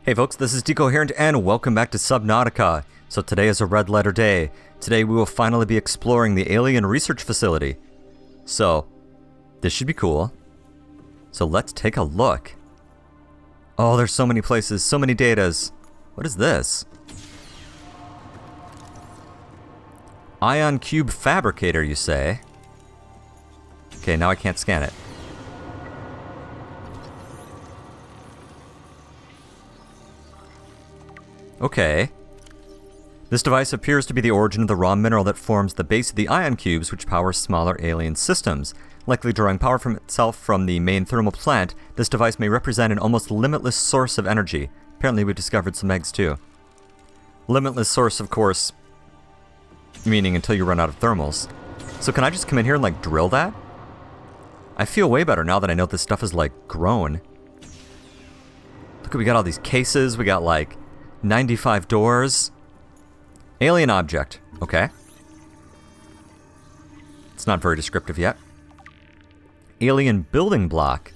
Hey folks, this is Decoherent and welcome back to Subnautica. So today is a red letter day. Today we will finally be exploring the alien research facility. So, this should be cool. So let's take a look. Oh, there's so many places, so many datas. What is this? Ion Cube Fabricator, you say? Okay, now I can't scan it. Okay. This device appears to be the origin of the raw mineral that forms the base of the ion cubes which power smaller alien systems. Likely drawing power from itself from the main thermal plant, this device may represent an almost limitless source of energy. Apparently we discovered some eggs too. Limitless source, of course, meaning until you run out of thermals. So can I just come in here and like drill that? I feel way better now that I know this stuff is like grown. Look, we got all these cases, we got like 95 doors. Alien object. Okay. It's not very descriptive yet. Alien building block.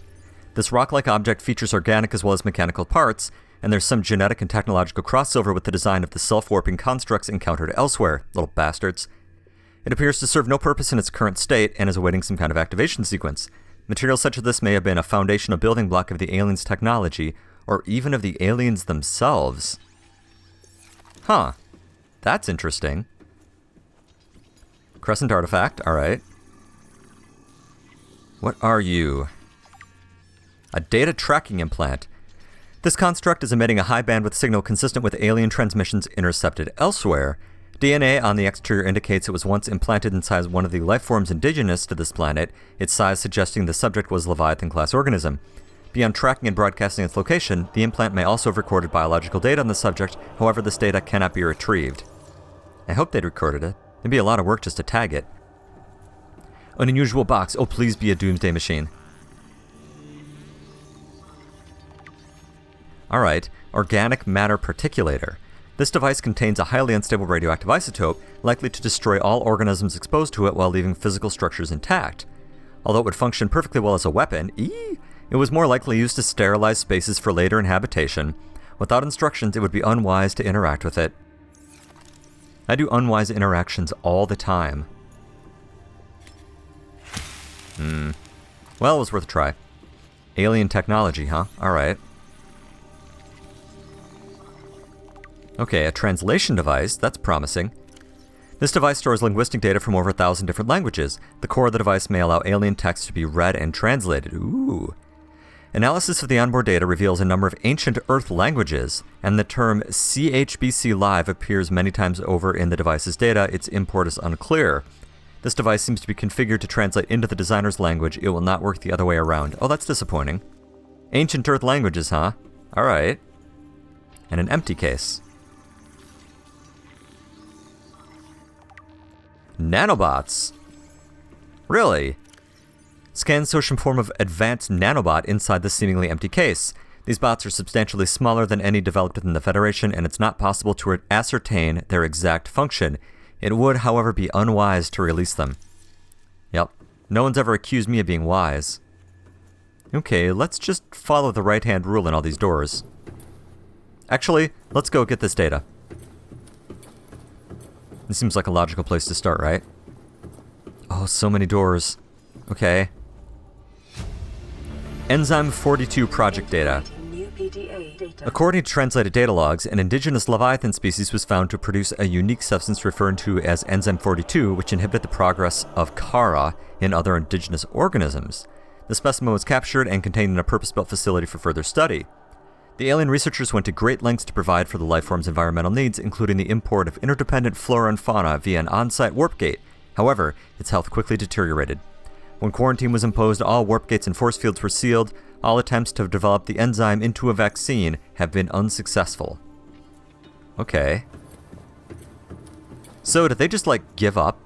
This rock-like object features organic as well as mechanical parts, and there's some genetic and technological crossover with the design of the self-warping constructs encountered elsewhere. Little bastards. It appears to serve no purpose in its current state and is awaiting some kind of activation sequence. Material such as this may have been a foundational building block of the aliens' technology, or even of the aliens themselves. Huh. That's interesting. Crescent artifact, alright. What are you? A data tracking implant. This construct is emitting a high bandwidth signal consistent with alien transmissions intercepted elsewhere. DNA on the exterior indicates it was once implanted inside one of the life forms indigenous to this planet, its size suggesting the subject was a Leviathan-class organism. Beyond tracking and broadcasting its location, the implant may also have recorded biological data on the subject, however this data cannot be retrieved. I hope they'd recorded it. It'd be a lot of work just to tag it. An unusual box. Oh, please be a doomsday machine. Alright, organic matter particulator. This device contains a highly unstable radioactive isotope, likely to destroy all organisms exposed to it while leaving physical structures intact. Although it would function perfectly well as a weapon, it was more likely used to sterilize spaces for later inhabitation. Without instructions, it would be unwise to interact with it. I do unwise interactions all the time. Well, it was worth a try. Alien technology, huh? Alright. Okay, a translation device. That's promising. This device stores linguistic data from over 1,000 different languages. The core of the device may allow alien text to be read and translated. Ooh. Analysis of the onboard data reveals a number of ancient Earth languages, and the term CHBC Live appears many times over in the device's data. Its import is unclear. This device seems to be configured to translate into the designer's language. It will not work the other way around. Oh, that's disappointing. Ancient Earth languages, huh? Alright. And an empty case. Nanobots. Really? Scans show some form of advanced nanobot inside the seemingly empty case. These bots are substantially smaller than any developed within the Federation, and it's not possible to ascertain their exact function. It would, however, be unwise to release them. Yep. No one's ever accused me of being wise. Okay, let's just follow the right-hand rule in all these doors. Actually, let's go get this data. This seems like a logical place to start, right? Oh, so many doors. Okay. Enzyme 42 project data. According to translated data logs, an indigenous Leviathan species was found to produce a unique substance referred to as Enzyme 42, which inhibited the progress of Kara in other indigenous organisms. The specimen was captured and contained in a purpose-built facility for further study. The alien researchers went to great lengths to provide for the lifeform's environmental needs, including the import of interdependent flora and fauna via an on-site warp gate. However, its health quickly deteriorated. When quarantine was imposed, all warp gates and force fields were sealed. All attempts to develop the enzyme into a vaccine have been unsuccessful. Okay. So did they just, like, give up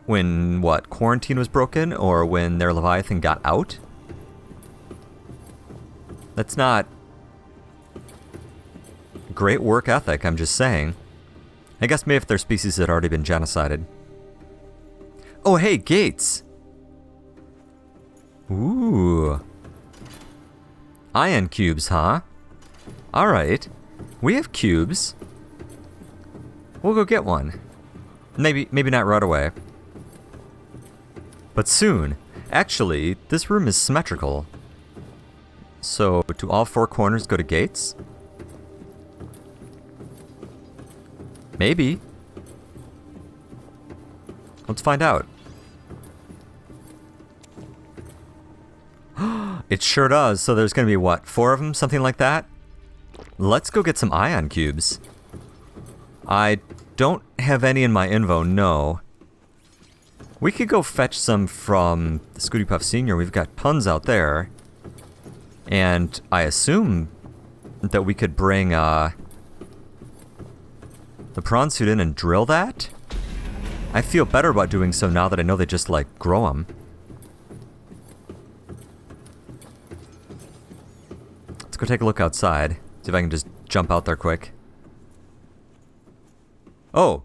when, what, quarantine was broken? Or when their Leviathan got out? That's not great work ethic, I'm just saying. I guess maybe if their species had already been genocided. Oh, hey, gates! Ooh. Ion cubes, huh? Alright. We have cubes. We'll go get one. Maybe not right away. But soon. Actually, this room is symmetrical. So, do all four corners go to gates? Maybe. Let's find out. It sure does. So there's going to be, what, 4 of them? Something like that? Let's go get some ion cubes. I don't have any in my invo, no. We could go fetch some from the Scooty Puff Sr. We've got tons out there. And I assume that we could bring the prawn suit in and drill that? I feel better about doing so now that I know they just, like, grow them. Let's go take a look outside. See if I can just jump out there quick. Oh,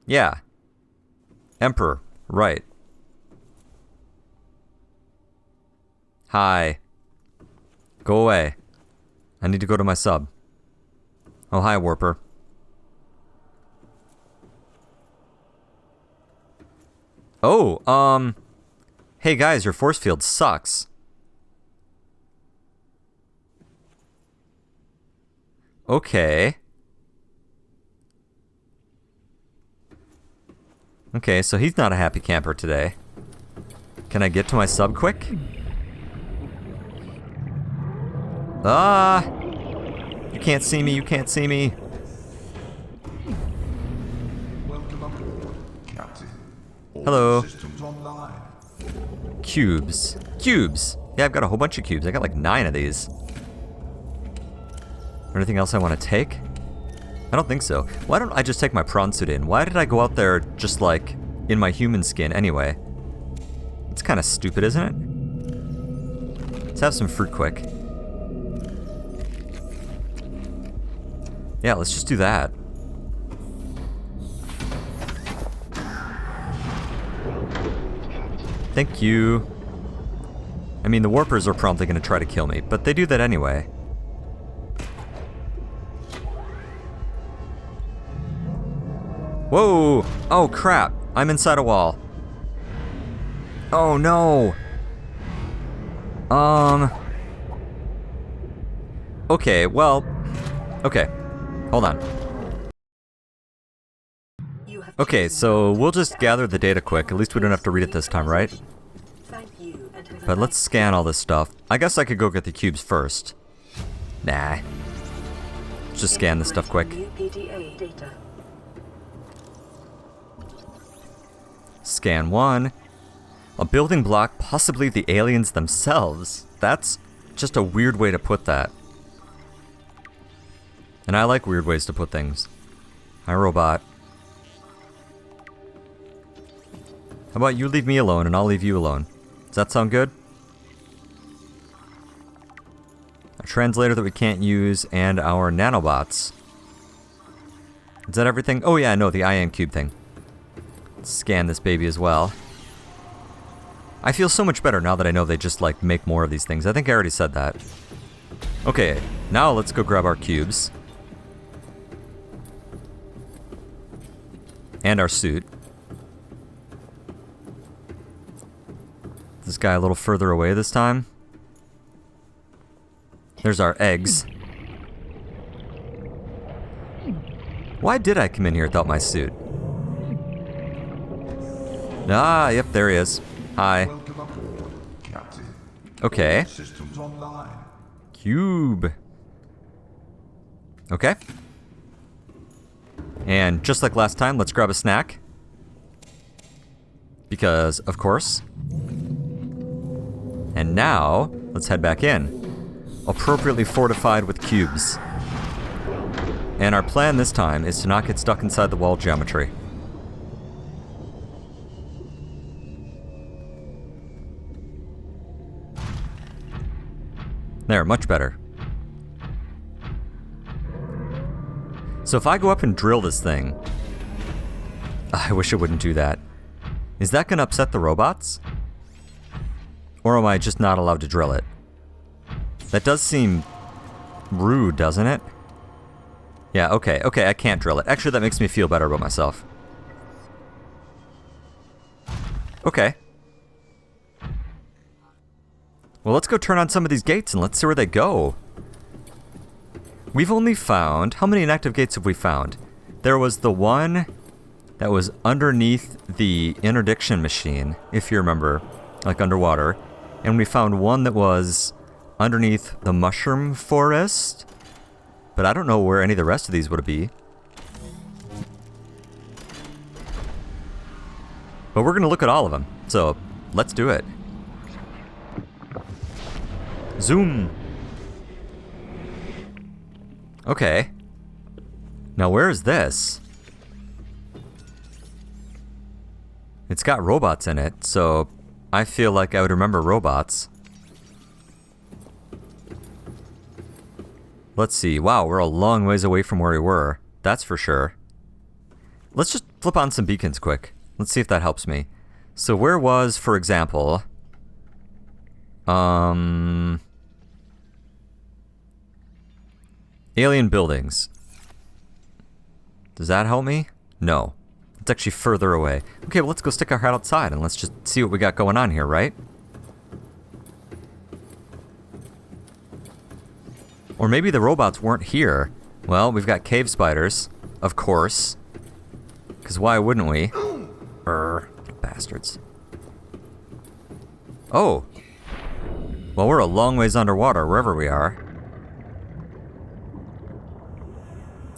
yeah. Emperor, right. Hi. Go away. I need to go to my sub. Oh, hi, Warper. Oh, hey guys, your force field sucks. Okay. Okay, so he's not a happy camper today. Can I get to my sub quick? Ah! You can't see me, you can't see me. Hello. Cubes. Cubes! Yeah, I've got a whole bunch of cubes. I got like 9 of these. Anything else I want to take? I don't think so. Why don't I just take my prawn suit in? Why did I go out there just like in my human skin anyway? It's kind of stupid, isn't it? Let's have some fruit quick. Yeah, let's just do that. Thank you. I mean, the warpers are promptly going to try to kill me, but they do that anyway. Whoa! Oh, crap. I'm inside a wall. Oh, no. Okay, well... Okay. Hold on. Okay, so we'll just gather the data quick. At least we don't have to read it this time, right? But let's scan all this stuff. I guess I could go get the cubes first. Nah. Let's just scan this stuff quick. Scan 1. A building block, possibly the aliens themselves. That's just a weird way to put that. And I like weird ways to put things. Hi, robot. How about you leave me alone and I'll leave you alone? Does that sound good? A translator that we can't use and our nanobots. Is that everything? Oh yeah, no, the ion cube thing. Let's scan this baby as well. I feel so much better now that I know they just like make more of these things. I think I already said that. Okay, now let's go grab our cubes. And our suit. This guy a little further away this time. There's our eggs. Why did I come in here without my suit? Ah, yep, there he is. Hi. Okay. Cube. Okay. And just like last time, let's grab a snack. Because, of course. And now, let's head back in. Appropriately fortified with cubes. And our plan this time is to not get stuck inside the wall geometry. There, much better. So if I go up and drill this thing... I wish it wouldn't do that. Is that going to upset the robots? Or am I just not allowed to drill it? That does seem rude, doesn't it? Yeah, okay, I can't drill it. Actually, that makes me feel better about myself. Okay. Well, let's go turn on some of these gates and let's see where they go. We've only found... How many inactive gates have we found? There was the one that was underneath the interdiction machine, if you remember, like underwater. And we found one that was underneath the mushroom forest. But I don't know where any of the rest of these would be. But we're going to look at all of them. So, let's do it. Zoom! Okay. Now where is this? It's got robots in it, so I feel like I would remember robots. Let's see. Wow, we're a long ways away from where we were. That's for sure. Let's just flip on some beacons quick. Let's see if that helps me. So where was, for example... Alien buildings. Does that help me? No. It's actually further away. Okay, well, let's go stick our head outside and let's just see what we got going on here, right? Or maybe the robots weren't here. Well, we've got cave spiders, of course. Because why wouldn't we? Bastards. Oh. Well, we're a long ways underwater, wherever we are.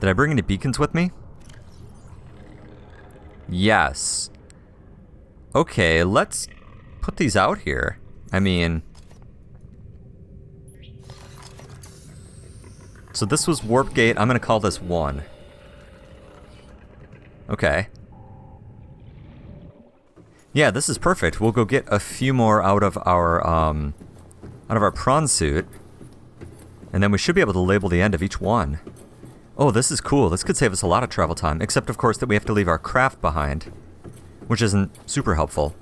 Did I bring any beacons with me? Yes. Okay, let's put these out here. I mean... So this was warp gate. I'm going to call this 1. Okay. Yeah, this is perfect. We'll go get a few more out of our prawn suit. And then we should be able to label the end of each one. Oh, this is cool. This could save us a lot of travel time, except of course that we have to leave our craft behind, which isn't super helpful.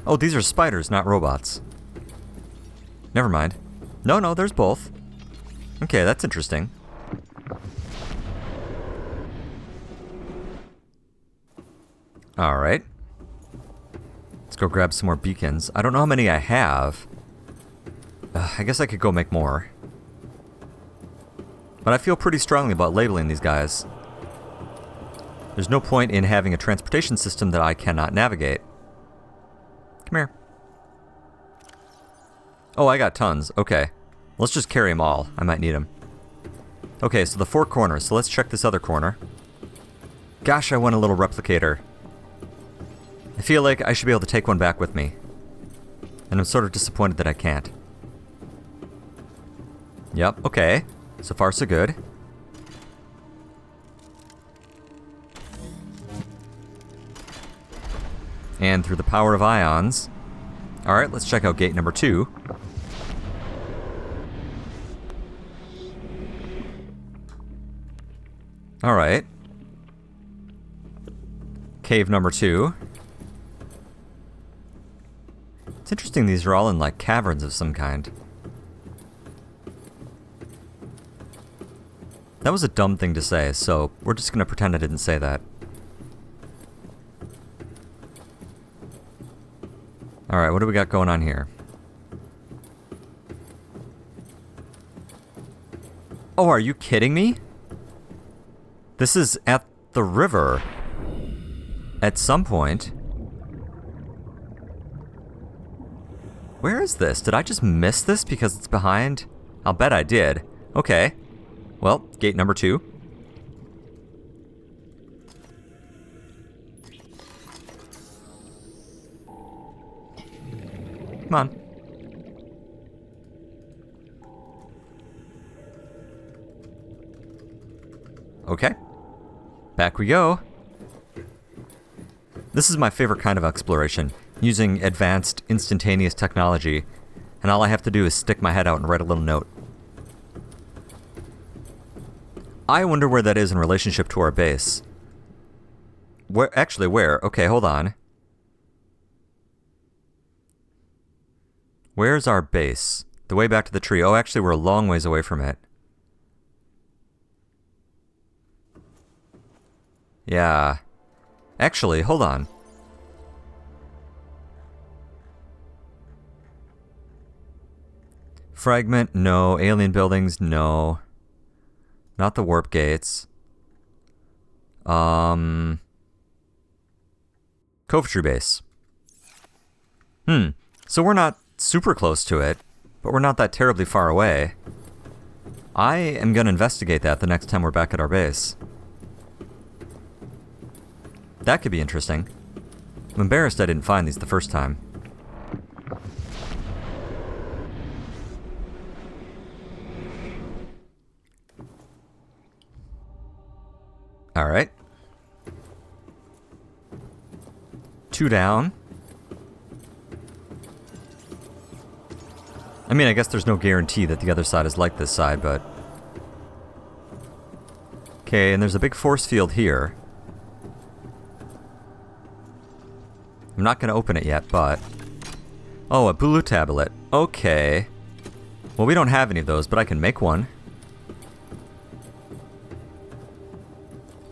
Oh, these are spiders, not robots. Never mind. No, there's both. Okay, that's interesting. Alright. Let's go grab some more beacons. I don't know how many I have. I guess I could go make more. But I feel pretty strongly about labeling these guys. There's no point in having a transportation system that I cannot navigate. Come here. Oh, I got tons. Okay. Let's just carry them all. I might need them. Okay, so the 4 corners. So let's check this other corner. Gosh, I want a little replicator. I feel like I should be able to take one back with me. And I'm sort of disappointed that I can't. Yep, okay. So far, so good. And through the power of ions. Alright, let's check out gate number 2. Alright. Cave number 2. It's interesting these are all in like caverns of some kind. That was a dumb thing to say, so we're just gonna pretend I didn't say that. Alright, what do we got going on here? Oh, are you kidding me? This is at the river. At some point. Where is this? Did I just miss this because it's behind? I'll bet I did. Okay. Well, gate number 2. Come on. Okay. Back we go. This is my favorite kind of exploration, using advanced, instantaneous technology, and all I have to do is stick my head out and write a little note. I wonder where that is in relationship to our base. Where? Actually, where? Okay, hold on. Where's our base? The way back to the tree. Oh, actually, we're a long ways away from it. Yeah. Actually, hold on. Fragment, no. Alien buildings, no. Not the warp gates. Coventry base. So we're not super close to it, but we're not that terribly far away. I am going to investigate that the next time we're back at our base. That could be interesting. I'm embarrassed I didn't find these the first time. Alright. 2 down. I mean, I guess there's no guarantee that the other side is like this side, but... Okay, and there's a big force field here. I'm not going to open it yet, but... Oh, a blue tablet. Okay. Well, we don't have any of those, but I can make one.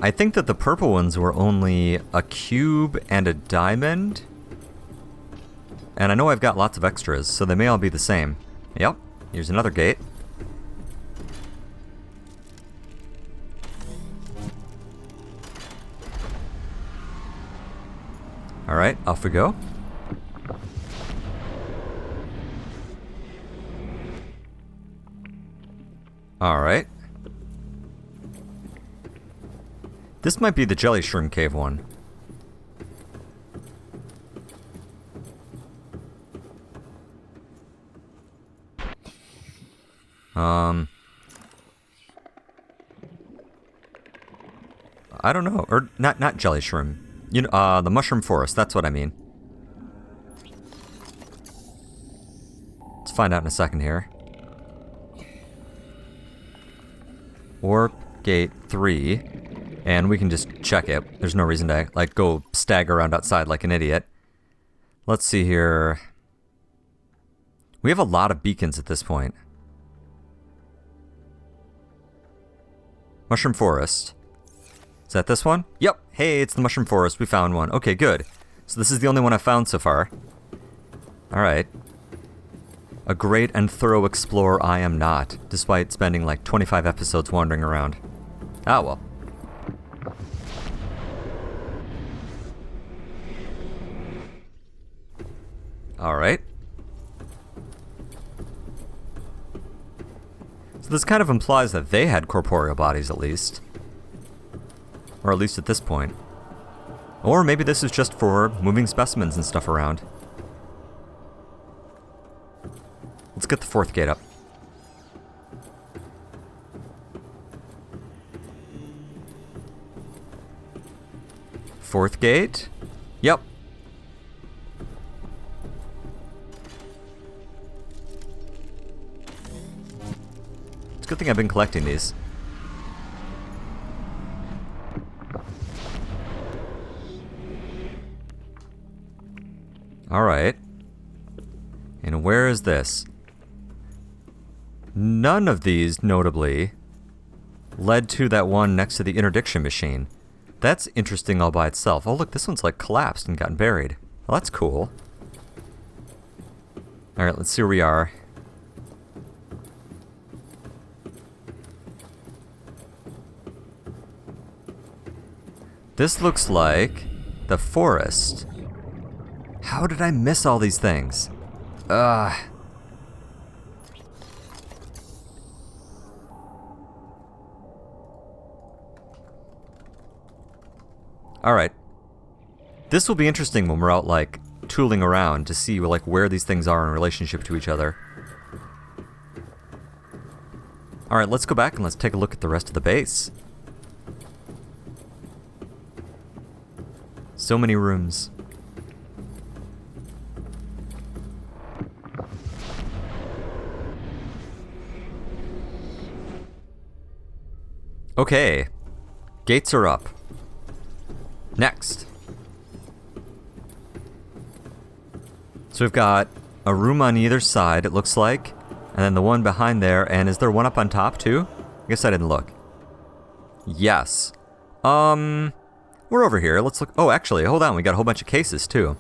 I think that the purple ones were only a cube and a diamond. And I know I've got lots of extras, so they may all be the same. Yep, here's another gate. Alright, off we go. Alright. This might be the jelly shroom cave one. I don't know. Or not jelly shroom. You know, the mushroom forest, that's what I mean. Let's find out in a second here. Warp gate 3. And we can just check it. There's no reason to, like, go stagger around outside like an idiot. Let's see here. We have a lot of beacons at this point. Mushroom forest. Is that this one? Yep. Hey, it's the mushroom forest. We found one. Okay, good. So this is the only one I've found so far. Alright. A great and thorough explorer I am not, despite spending like 25 episodes wandering around. Ah, well. Alright. So this kind of implies that they had corporeal bodies at least. Or at least at this point. Or maybe this is just for moving specimens and stuff around. Let's get the 4th gate up. Fourth gate? Yep. It's a good thing I've been collecting these. Alright. And where is this? None of these, notably, led to that one next to the interdiction machine. That's interesting all by itself. Oh, look, this one's like collapsed and gotten buried. Well, that's cool. Alright, let's see where we are. This looks like the forest. How did I miss all these things? Ugh. Alright. This will be interesting when we're out, like, tooling around to see, like, where these things are in relationship to each other. Alright, let's go back and let's take a look at the rest of the base. So many rooms. Okay. Gates are up. Next. So we've got a room on either side, it looks like. And then the one behind there. And is there one up on top, too? I guess I didn't look. Yes. We're over here. Let's look. Oh, actually, hold on. We got a whole bunch of cases, too.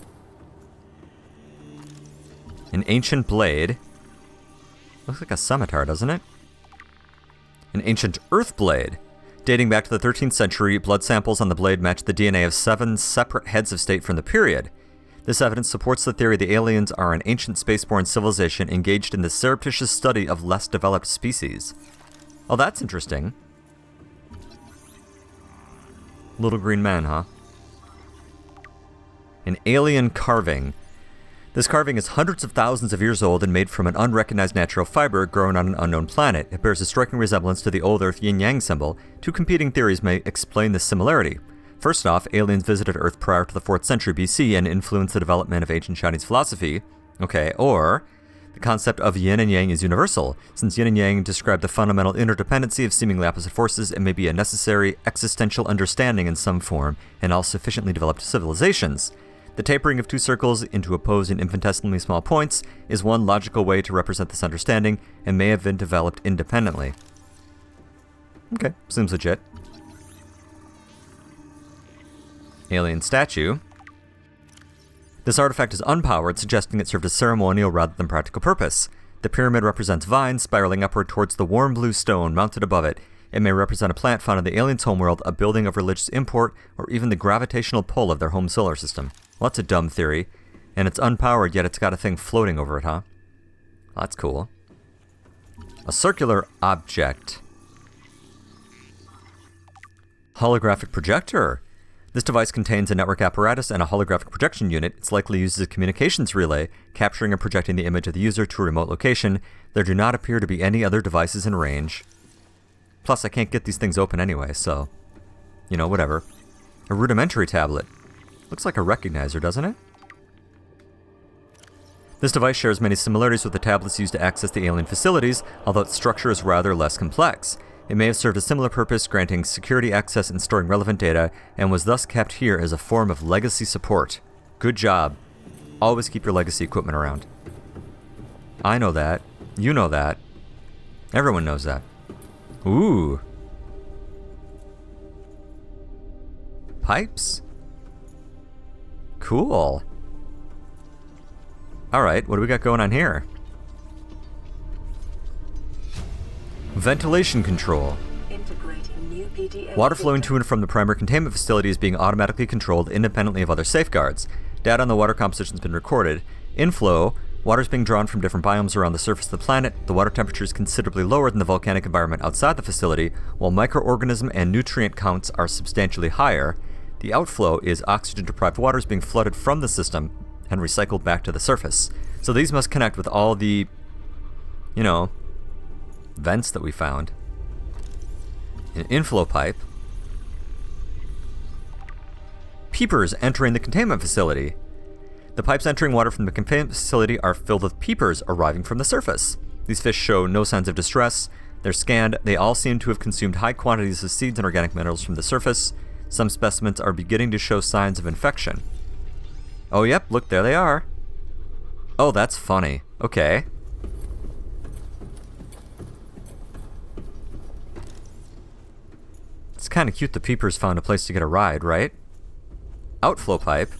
An ancient blade. Looks like a scimitar, doesn't it? An ancient earth blade. Dating back to the 13th century, blood samples on the blade match the DNA of 7 separate heads of state from the period. This evidence supports the theory the aliens are an ancient spaceborne civilization engaged in the surreptitious study of less developed species. Oh, that's interesting. Little green man, huh? An alien carving. This carving is hundreds of thousands of years old and made from an unrecognized natural fiber grown on an unknown planet. It bears a striking resemblance to the old Earth yin-yang symbol. Two competing theories may explain this similarity. First off, aliens visited Earth prior to the 4th century BC and influenced the development of ancient Chinese philosophy. Okay, or the concept of yin and yang is universal. Since yin and yang describe the fundamental interdependency of seemingly opposite forces, it may be a necessary existential understanding in some form in all sufficiently developed civilizations. The tapering of two circles into opposing infinitesimally small points is one logical way to represent this understanding and may have been developed independently. Okay, seems legit. Alien statue. This artifact is unpowered, suggesting it served a ceremonial rather than practical purpose. The pyramid represents vines spiraling upward towards the warm blue stone mounted above it. It may represent a plant found in the aliens' homeworld, a building of religious import, or even the gravitational pull of their home solar system. Well, that's a dumb theory. And it's unpowered, yet it's got a thing floating over it, huh? Well, that's cool. A circular object. Holographic projector. This device contains a network apparatus and a holographic projection unit. It's likely used as a communications relay, capturing and projecting the image of the user to a remote location. There do not appear to be any other devices in range. Plus, I can't get these things open anyway, so... you know, whatever. A rudimentary tablet. Looks like a recognizer, doesn't it? This device shares many similarities with the tablets used to access the alien facilities, although its structure is rather less complex. It may have served a similar purpose, granting security access and storing relevant data, and was thus kept here as a form of legacy support. Good job. Always keep your legacy equipment around. I know that. You know that. Everyone knows that. Ooh. Pipes? Cool. Alright, what do we got going on here? Ventilation control. Water flowing to and from the primary containment facility is being automatically controlled independently of other safeguards. Data on the water composition has been recorded. Inflow. Water is being drawn from different biomes around the surface of the planet. The water temperature is considerably lower than the volcanic environment outside the facility, while microorganism and nutrient counts are substantially higher. The outflow is oxygen-deprived waters being flooded from the system and recycled back to the surface. So these must connect with all the, you know, vents that we found. An inflow pipe. Peepers entering the containment facility. The pipes entering water from the containment facility are filled with peepers arriving from the surface. These fish show no signs of distress. They're scanned. They all seem to have consumed high quantities of seeds and organic minerals from the surface. Some specimens are beginning to show signs of infection. Oh, yep, look, there they are. Oh, that's funny. Okay. It's kind of cute the peepers found a place to get a ride, right? Outflow pipe.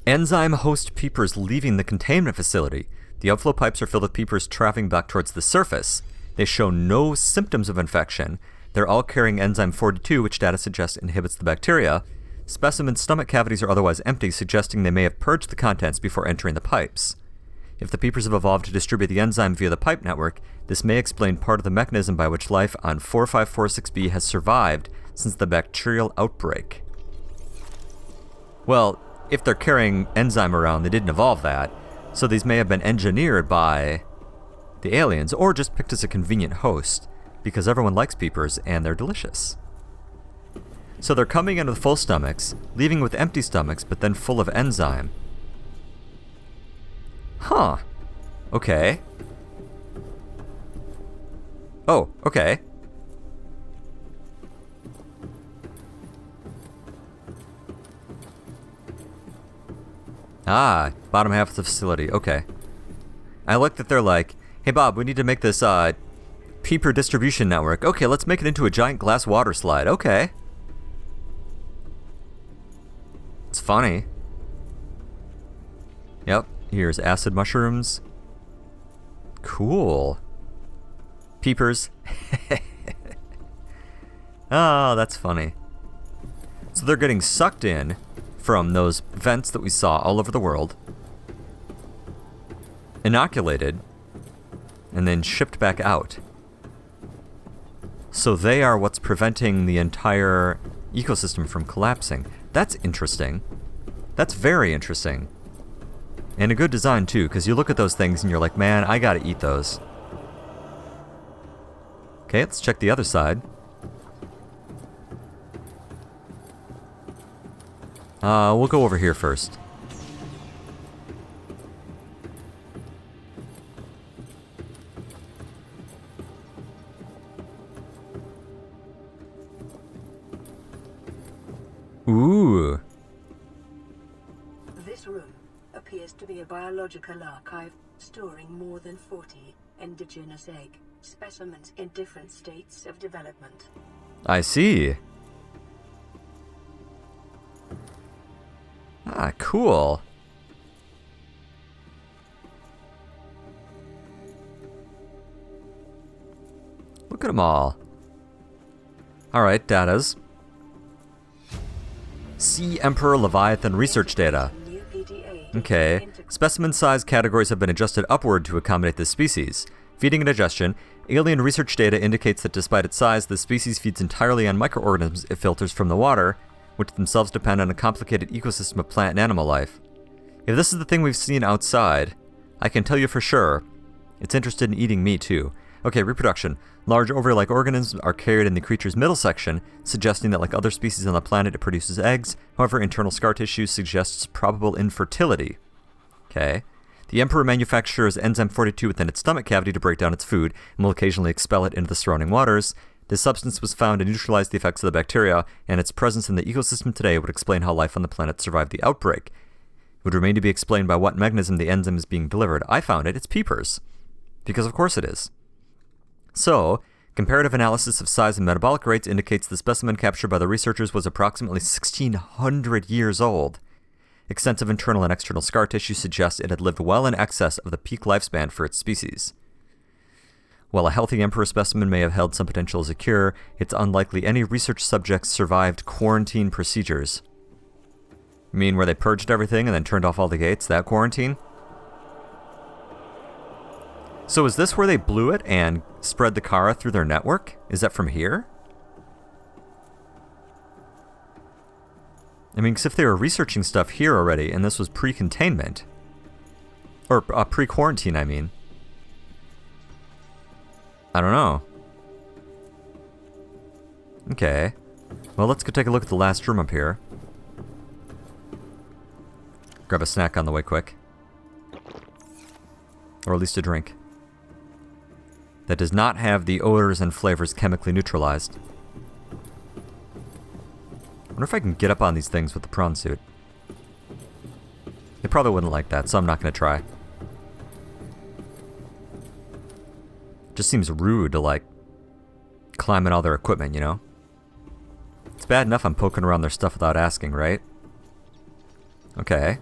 Enzyme host peepers leaving the containment facility. The outflow pipes are filled with peepers traveling back towards the surface. They show no symptoms of infection. They're all carrying enzyme 42, which data suggests inhibits the bacteria. Specimens' stomach cavities are otherwise empty, suggesting they may have purged the contents before entering the pipes. If the peepers have evolved to distribute the enzyme via the pipe network, this may explain part of the mechanism by which life on 4546b has survived since the bacterial outbreak. Well, if they're carrying enzyme around, they didn't evolve that, so these may have been engineered by the aliens, or just picked as a convenient host, because everyone likes peepers and they're delicious. So they're coming in with full stomachs, leaving with empty stomachs, but then full of enzyme. Huh. Okay. Oh, okay. Ah, bottom half of the facility. Okay. I like that they're like, hey Bob, we need to make this Peeper distribution network. Okay, let's make it into a giant glass water slide. Okay. It's funny. Yep, here's acid mushrooms. Cool. Peepers. Oh, that's funny. So they're getting sucked in from those vents that we saw all over the world, inoculated, and then shipped back out. So they are what's preventing the entire ecosystem from collapsing. That's interesting. That's very interesting. And a good design too, because you look at those things and you're like, man, I gotta eat those. Okay, let's check the other side. We'll go over here first. Ooh. This room appears to be a biological archive storing more than 40 indigenous egg specimens in different states of development. I see. Ah, cool. Look at them all. Alright, datas. Sea Emperor Leviathan research data. Okay. Specimen size categories have been adjusted upward to accommodate this species. Feeding and digestion. Alien research data indicates that despite its size, the species feeds entirely on microorganisms it filters from the water, which themselves depend on a complicated ecosystem of plant and animal life. If this is the thing we've seen outside, I can tell you for sure, it's interested in eating me too. Okay, reproduction. Large ovary-like organisms are carried in the creature's middle section, suggesting that like other species on the planet, it produces eggs. However, internal scar tissue suggests probable infertility. Okay. The Emperor manufactures enzyme 42 within its stomach cavity to break down its food, and will occasionally expel it into the surrounding waters. This substance was found to neutralize the effects of the bacteria, and its presence in the ecosystem today would explain how life on the planet survived the outbreak. It would remain to be explained by what mechanism the enzyme is being delivered. I found it. It's Peepers. Because of course it is. So, comparative analysis of size and metabolic rates indicates the specimen captured by the researchers was approximately 1,600 years old. Extensive internal and external scar tissue suggests it had lived well in excess of the peak lifespan for its species. While a healthy emperor specimen may have held some potential as a cure, it's unlikely any research subjects survived quarantine procedures. You mean where they purged everything and then turned off all the gates? That quarantine? So is this where they blew it and spread the Kara through their network? Is that from here? I mean, because if they were researching stuff here already, and this was pre-containment, or pre-quarantine, I mean. I don't know. Okay. Well, let's go take a look at the last room up here. Grab a snack on the way quick. Or at least a drink. That does not have the odors and flavors chemically neutralized. I wonder if I can get up on these things with the prawn suit. They probably wouldn't like that, so I'm not going to try. Just seems rude to, like, climb in all their equipment, you know? It's bad enough I'm poking around their stuff without asking, right? Okay.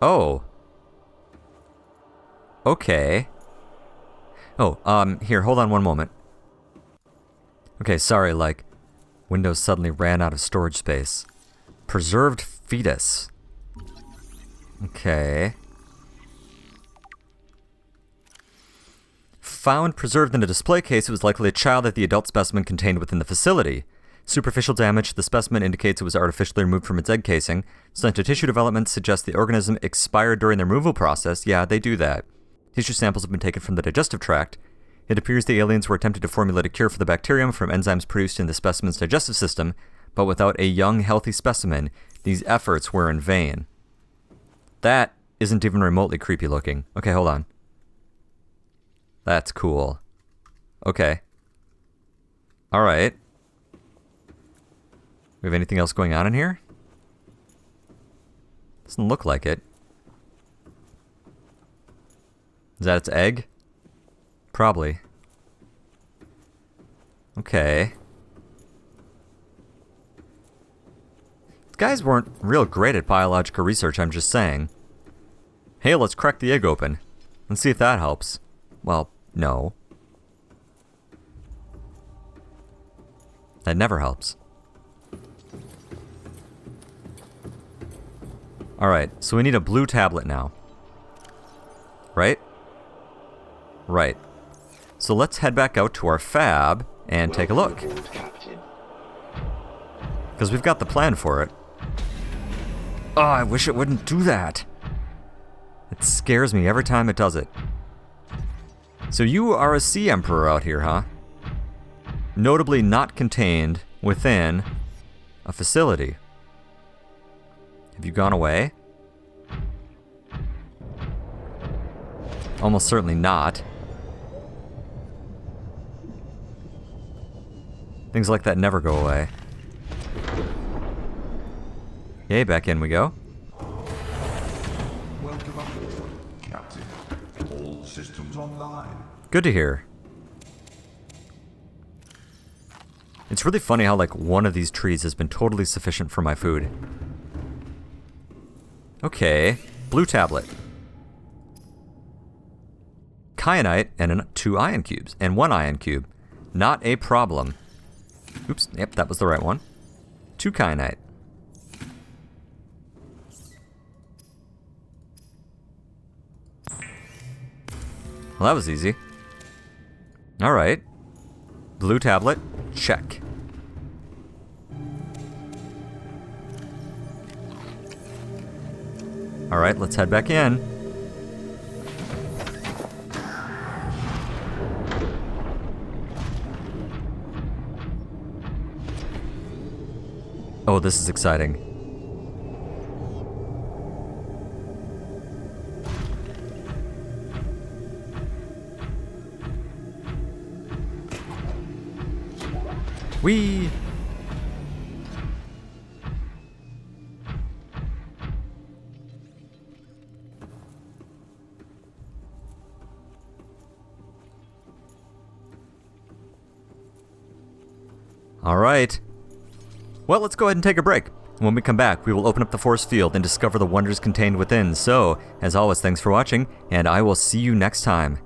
Oh. Okay. Oh, here, hold on one moment. Okay, sorry, like, Windows suddenly ran out of storage space. Preserved fetus. Okay. Found preserved in a display case, it was likely a child that the adult specimen contained within the facility. Superficial damage to the specimen indicates it was artificially removed from its egg casing. Stunted tissue development suggests the organism expired during the removal process. Yeah, they do that. Tissue samples have been taken from the digestive tract. It appears the aliens were attempting to formulate a cure for the bacterium from enzymes produced in the specimen's digestive system, but without a young, healthy specimen, these efforts were in vain. That isn't even remotely creepy looking. Okay, hold on. That's cool. Okay. Alright. We have anything else going on in here? Doesn't look like it. Is that its egg? Probably. Okay. These guys weren't real great at biological research, I'm just saying. Hey, let's crack the egg open. Let's see if that helps. Well, no. That never helps. Alright, so we need a blue tablet now. Right? Right. So let's head back out to our fab and take a look. Because we've got the plan for it. Oh, I wish it wouldn't do that. It scares me every time it does it. So you are a sea emperor out here, huh? Notably not contained within a facility. Have you gone away? Almost certainly not. Things like that never go away. Yay, back in we go. Welcome aboard, Captain. All systems online. Good to hear. It's really funny how, like, one of these trees has been totally sufficient for my food. Okay, blue tablet. Kyanite and 2 ion cubes, and 1 ion cube. Not a problem. Oops, yep, that was the right one. 2 kyanite. Well, that was easy. Alright. Blue tablet, check. Alright, let's head back in. Oh, this is exciting. Whee! All right. Well, let's go ahead and take a break. When we come back, we will open up the force field and discover the wonders contained within. So, as always, thanks for watching, and I will see you next time.